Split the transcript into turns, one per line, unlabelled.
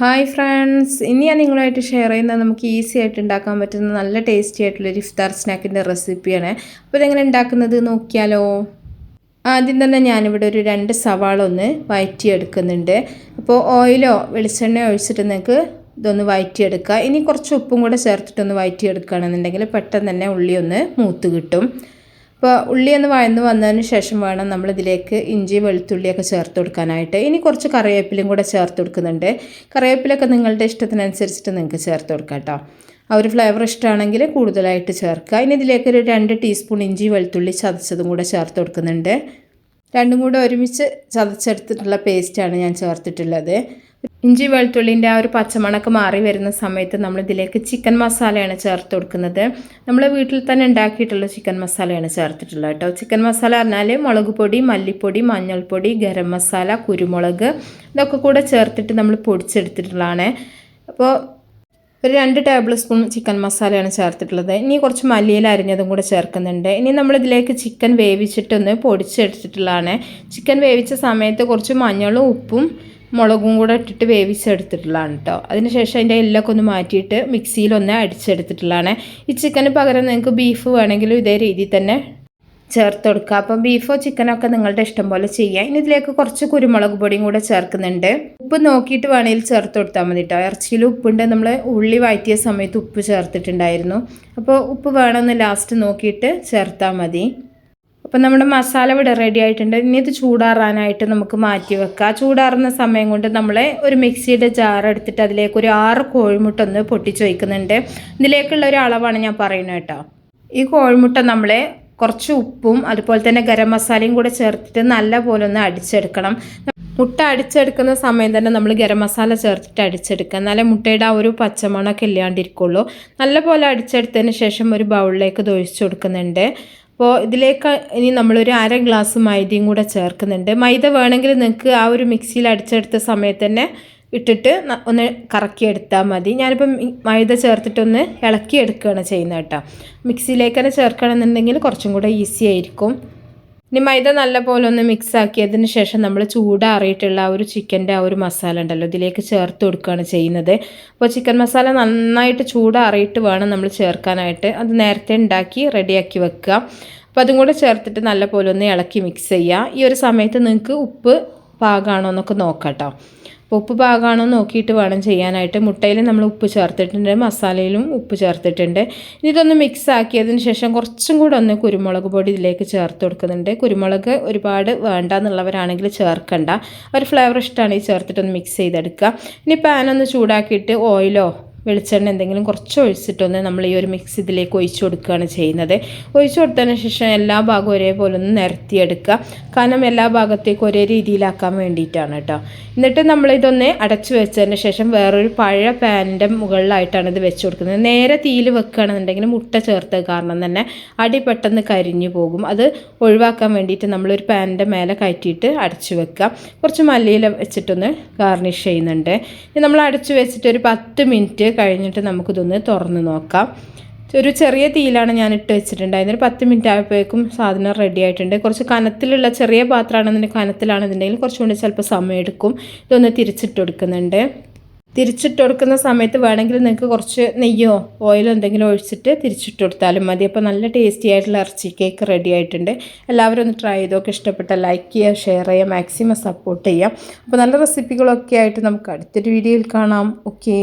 Hi friends, ഇനി ഞാൻ നിങ്ങളുമായിട്ട് ഷെയർ ചെയ്യുന്നത് നമുക്ക് ഈസി ആയിട്ട് ഉണ്ടാക്കാൻ പറ്റുന്ന നല്ല ടേസ്റ്റി ആയിട്ടുള്ളൊരു ഇഫ്താർ സ്നാക്കിൻ്റെ റെസിപ്പിയാണ്. അപ്പോൾ ഇതെങ്ങനെ ഉണ്ടാക്കുന്നത് നോക്കിയാലോ. ആദ്യം തന്നെ ഞാനിവിടെ ഒരു 2 സവാള ഒന്ന് വഴറ്റിയെടുക്കുന്നുണ്ട്. അപ്പോൾ ഓയിലോ വെളിച്ചെണ്ണയോ ഒഴിച്ചിട്ട് നിങ്ങൾക്ക് ഇതൊന്ന് വഴറ്റിയെടുക്കുക. ഇനി കുറച്ച് ഉപ്പും കൂടെ ചേർത്തിട്ടൊന്ന് വഴറ്റിയെടുക്കുകയാണെന്നുണ്ടെങ്കിൽ പെട്ടെന്ന് തന്നെ ഉള്ളി ഒന്ന് മൂത്ത് കിട്ടും. അപ്പോൾ ഉള്ളി ഒന്ന് വഴന്ന് വന്നതിന് ശേഷം വേണം നമ്മളിതിലേക്ക് ഇഞ്ചി വെളുത്തുള്ളിയൊക്കെ ചേർത്ത് കൊടുക്കാനായിട്ട്. ഇനി കുറച്ച് കറിവേപ്പിലയും കൂടെ ചേർത്ത് കൊടുക്കുന്നുണ്ട്. കറിവേപ്പിലൊക്കെ നിങ്ങളുടെ ഇഷ്ടത്തിനനുസരിച്ചിട്ട് നിങ്ങൾക്ക് ചേർത്ത് കൊടുക്കാം കേട്ടോ. ആ ഒരു ഫ്ലേവർ ഇഷ്ടമാണെങ്കിൽ കൂടുതലായിട്ട് ചേർക്കുക. ഇനി ഇതിലേക്ക് ഒരു 2 ടീസ്പൂൺ ഇഞ്ചി വെളുത്തുള്ളി ചതച്ചതും കൂടെ ചേർത്ത് കൊടുക്കുന്നുണ്ട്. രണ്ടും കൂടെ ഒരുമിച്ച് ചതച്ചെടുത്തിട്ടുള്ള പേസ്റ്റാണ് ഞാൻ ചേർത്തിട്ടുള്ളത്. ഇഞ്ചി വെളുത്തുള്ളിൻ്റെ ആ ഒരു പച്ചമണക്ക് മാറി വരുന്ന സമയത്ത് നമ്മളിതിലേക്ക് ചിക്കൻ മസാലയാണ് ചേർത്ത് കൊടുക്കുന്നത്. നമ്മൾ വീട്ടിൽ തന്നെ ഉണ്ടാക്കിയിട്ടുള്ള ചിക്കൻ മസാലയാണ് ചേർത്തിട്ടുള്ളത് കേട്ടോ. ചിക്കൻ മസാല പറഞ്ഞാൽ മുളക് പൊടി, മല്ലിപ്പൊടി, മഞ്ഞൾപ്പൊടി, ഗരം മസാല, കുരുമുളക് ഇതൊക്കെ കൂടെ ചേർത്തിട്ട് നമ്മൾ പൊടിച്ചെടുത്തിട്ടുള്ളതാണ്. അപ്പോൾ ഒരു 2 ടേബിൾ സ്പൂൺ ചിക്കൻ മസാലയാണ് ചേർത്തിട്ടുള്ളത്. ഇനി കുറച്ച് മല്ലിയില അരിഞ്ഞതും കൂടെ ചേർക്കുന്നുണ്ട്. ഇനി നമ്മളിതിലേക്ക് ചിക്കൻ വേവിച്ചിട്ടൊന്ന് പൊടിച്ചെടുത്തിട്ടുള്ളതാണ്. ചിക്കൻ വേവിച്ച സമയത്ത് കുറച്ച് മഞ്ഞളും ഉപ്പും മുളകും കൂടെ ഇട്ടിട്ട് വേവിച്ചെടുത്തിട്ടുള്ളതാണ് കേട്ടോ. അതിനുശേഷം അതിൻ്റെ എല്ലൊക്കെ ഒന്ന് മാറ്റിയിട്ട് മിക്സിയിലൊന്ന് അടിച്ചെടുത്തിട്ടുള്ളതാണ്. ഈ ചിക്കന് പകരം നിങ്ങൾക്ക് ബീഫ് വേണമെങ്കിലും ഇതേ രീതിയിൽ തന്നെ ചേർത്ത് കൊടുക്കുക. അപ്പം ബീഫോ ചിക്കനോ ഒക്കെ നിങ്ങളുടെ ഇഷ്ടം പോലെ ചെയ്യുക. ഇനി ഇതിലേക്ക് കുറച്ച് കുരുമുളക് പൊടിയും കൂടെ ചേർക്കുന്നുണ്ട്. ഉപ്പ് നോക്കിയിട്ട് വേണമെങ്കിൽ ചേർത്ത് കൊടുത്താൽ മതി കേട്ടോ. ഇറച്ചിയിൽ ഉപ്പുണ്ട്, നമ്മൾ ഉള്ളി വഴറ്റിയ സമയത്ത് ഉപ്പ് ചേർത്തിട്ടുണ്ടായിരുന്നു. അപ്പോൾ ഉപ്പ് വേണമെന്ന് ലാസ്റ്റ് നോക്കിയിട്ട് ചേർത്താൽ മതി. അപ്പം നമ്മുടെ മസാല ഇവിടെ റെഡി ആയിട്ടുണ്ട്. ഇനി ഇത് ചൂടാറാനായിട്ട് നമുക്ക് മാറ്റി വെക്കാം. ചൂടാറുന്ന സമയം കൊണ്ട് നമ്മൾ ഒരു മിക്സിയുടെ ജാർ എടുത്തിട്ട് അതിലേക്ക് ഒരു 6 കോഴിമുട്ട ഒന്ന് പൊട്ടിച്ച് വയ്ക്കുന്നുണ്ട്. ഇതിലേക്കുള്ള ഒരു അളവാണ് ഞാൻ പറയുന്നത് കേട്ടോ. ഈ കോഴിമുട്ട നമ്മൾ കുറച്ച് ഉപ്പും അതുപോലെ തന്നെ ഗരം മസാലയും കൂടെ ചേർത്തിട്ട് നല്ല പോലെ ഒന്ന് അടിച്ചെടുക്കണം. മുട്ട അടിച്ചെടുക്കുന്ന സമയം തന്നെ നമ്മൾ ഗരം മസാല ചേർത്തിട്ട് അടിച്ചെടുക്കുക. എന്നാലേ മുട്ടയുടെ ആ ഒരു പച്ചമണമൊക്കെ ഇല്ലാണ്ടിരിക്കുള്ളൂ. നല്ല പോലെ അടിച്ചെടുത്തതിന് ശേഷം ഒരു ബൗളിലേക്ക് ഇത് ഒഴിച്ചു കൊടുക്കുന്നുണ്ട്. അപ്പോൾ ഇതിലേക്ക് ഇനി നമ്മളൊരു 1/2 ഗ്ലാസ് മൈദയും കൂടെ ചേർക്കുന്നുണ്ട്. മൈദ വേണമെങ്കിൽ നിങ്ങൾക്ക് ആ ഒരു മിക്സിയിൽ അടിച്ചെടുത്ത സമയത്ത് തന്നെ ഇട്ടിട്ട് ഒന്ന് കറക്കിയെടുത്താൽ മതി. ഞാനിപ്പം മൈദ ചേർത്തിട്ടൊന്ന് ഇളക്കിയെടുക്കുകയാണ് ചെയ്യുന്നത് കേട്ടോ. മിക്സിയിലേക്ക് തന്നെ ചേർക്കണമെന്നുണ്ടെങ്കിൽ കുറച്ചും കൂടെ ഈസി ആയിരിക്കും. ഇനി മൈദ നല്ല പോലെ ഒന്ന് മിക്സ് ആക്കിയതിന് ശേഷം നമ്മൾ ചൂടാറിയിട്ടുള്ള ആ ഒരു ചിക്കൻ്റെ ആ ഒരു മസാല ഉണ്ടല്ലോ ഇതിലേക്ക് ചേർത്ത് കൊടുക്കുകയാണ് ചെയ്യുന്നത്. അപ്പോൾ ചിക്കൻ മസാല നന്നായിട്ട് ചൂടാറിയിട്ട് വേണം നമ്മൾ ചേർക്കാനായിട്ട്. അത് നേരത്തെ ഉണ്ടാക്കി റെഡിയാക്കി വെക്കുക. അപ്പോൾ അതും കൂടെ ചേർത്തിട്ട് നല്ല പോലെ ഒന്ന് ഇളക്കി മിക്സ് ചെയ്യുക. ഈ ഒരു സമയത്ത് നിങ്ങൾക്ക് ഉപ്പ് പാകമാണോ എന്നൊക്കെ നോക്കാം കേട്ടോ. അപ്പോൾ ഉപ്പ് പാകമാണോ നോക്കിയിട്ട് വേണം ചെയ്യാനായിട്ട്. മുട്ടയിൽ നമ്മൾ ഉപ്പ് ചേർത്തിട്ടുണ്ട്, മസാലയിലും ഉപ്പ് ചേർത്തിട്ടുണ്ട്. ഇതൊന്ന് മിക്സ് ആക്കിയതിന് ശേഷം കുറച്ചും കൂടെ ഒന്ന് കുരുമുളക് പൊടി ഇതിലേക്ക് ചേർത്ത് കൊടുക്കുന്നുണ്ട്. കുരുമുളക് ഒരുപാട് വേണ്ട എന്നുള്ളവരാണെങ്കിൽ ചേർക്കണ്ട. ഒരു ഫ്ലേവർ ഇഷ്ടമാണ് ഈ ചേർത്തിട്ടൊന്ന് മിക്സ് ചെയ്തെടുക്കുക. ഇനി പാനൊന്ന് ചൂടാക്കിയിട്ട് ഓയിലോ വെളിച്ചെണ്ണ എന്തെങ്കിലും കുറച്ച് ഒഴിച്ചിട്ടൊന്ന് നമ്മൾ ഈ ഒരു മിക്സ് ഇതിലേക്ക് ഒഴിച്ചു കൊടുക്കുകയാണ് ചെയ്യുന്നത്. ഒഴിച്ചു കൊടുത്തതിന് ശേഷം എല്ലാ ഭാഗവും ഒരേപോലെ ഒന്ന് നിരത്തിയെടുക്കുക. കാരണം എല്ലാ ഭാഗത്തേക്കും ഒരേ രീതിയിലാക്കാൻ വേണ്ടിയിട്ടാണ് കേട്ടോ. എന്നിട്ട് നമ്മളിതൊന്ന് അടച്ചു വെച്ചതിന് ശേഷം വേറൊരു പഴയ പാനിൻ്റെ മുകളിലായിട്ടാണ് ഇത് വെച്ച് കൊടുക്കുന്നത്. നേരെ തീയിൽ വെക്കുകയാണെന്നുണ്ടെങ്കിൽ മുട്ട ചേർത്ത് കാരണം തന്നെ അടി പെട്ടെന്ന് കരിഞ്ഞു പോകും. അത് ഒഴിവാക്കാൻ വേണ്ടിയിട്ട് നമ്മളൊരു പാനിൻ്റെ മേലെ കയറ്റിയിട്ട് അടച്ചു വെക്കുക. കുറച്ച് മല്ലിയില വെച്ചിട്ടൊന്ന് ഗാർണിഷ് ചെയ്യുന്നുണ്ട്. ഇനി നമ്മൾ അടച്ചു വെച്ചിട്ട് ഒരു 10 മിനിറ്റ് കഴിഞ്ഞിട്ട് നമുക്കിതൊന്ന് തുറന്ന് നോക്കാം. ഒരു ചെറിയ തീയിലാണ് ഞാൻ ഇട്ട് വെച്ചിട്ടുണ്ടായിരുന്നത്. ഒരു 10 മിനിറ്റ് ആയപ്പോഴേക്കും സാധനം റെഡി ആയിട്ടുണ്ട്. കുറച്ച് കനത്തിലുള്ള ചെറിയ പാത്രമാണെന്നുണ്ടെങ്കിൽ കനത്തിലാണെന്നുണ്ടെങ്കിൽ കുറച്ചുകൂടി ചിലപ്പോൾ സമയം എടുക്കും. ഇതൊന്ന് തിരിച്ചിട്ട് കൊടുക്കുന്നുണ്ട്. തിരിച്ചിട്ട് കൊടുക്കുന്ന സമയത്ത് വേണമെങ്കിൽ നിങ്ങൾക്ക് കുറച്ച് നെയ്യോ ഓയിലോ എന്തെങ്കിലും ഒഴിച്ചിട്ട് തിരിച്ചിട്ട് കൊടുത്താലും മതി. അപ്പോൾ നല്ല ടേസ്റ്റി ആയിട്ടുള്ള ഇറച്ചി കേക്ക് റെഡി ആയിട്ടുണ്ട്. എല്ലാവരും ഒന്ന് ട്രൈ ചെയ്തൊക്കെ ഇഷ്ടപ്പെട്ടാൽ ലൈക്ക് ചെയ്യുക, ഷെയർ ചെയ്യുക, മാക്സിമം സപ്പോർട്ട് ചെയ്യാം. അപ്പോൾ നല്ല റെസിപ്പികളൊക്കെ ആയിട്ട് നമുക്ക് അടുത്തൊരു വീഡിയോയിൽ കാണാം. ഓക്കേ.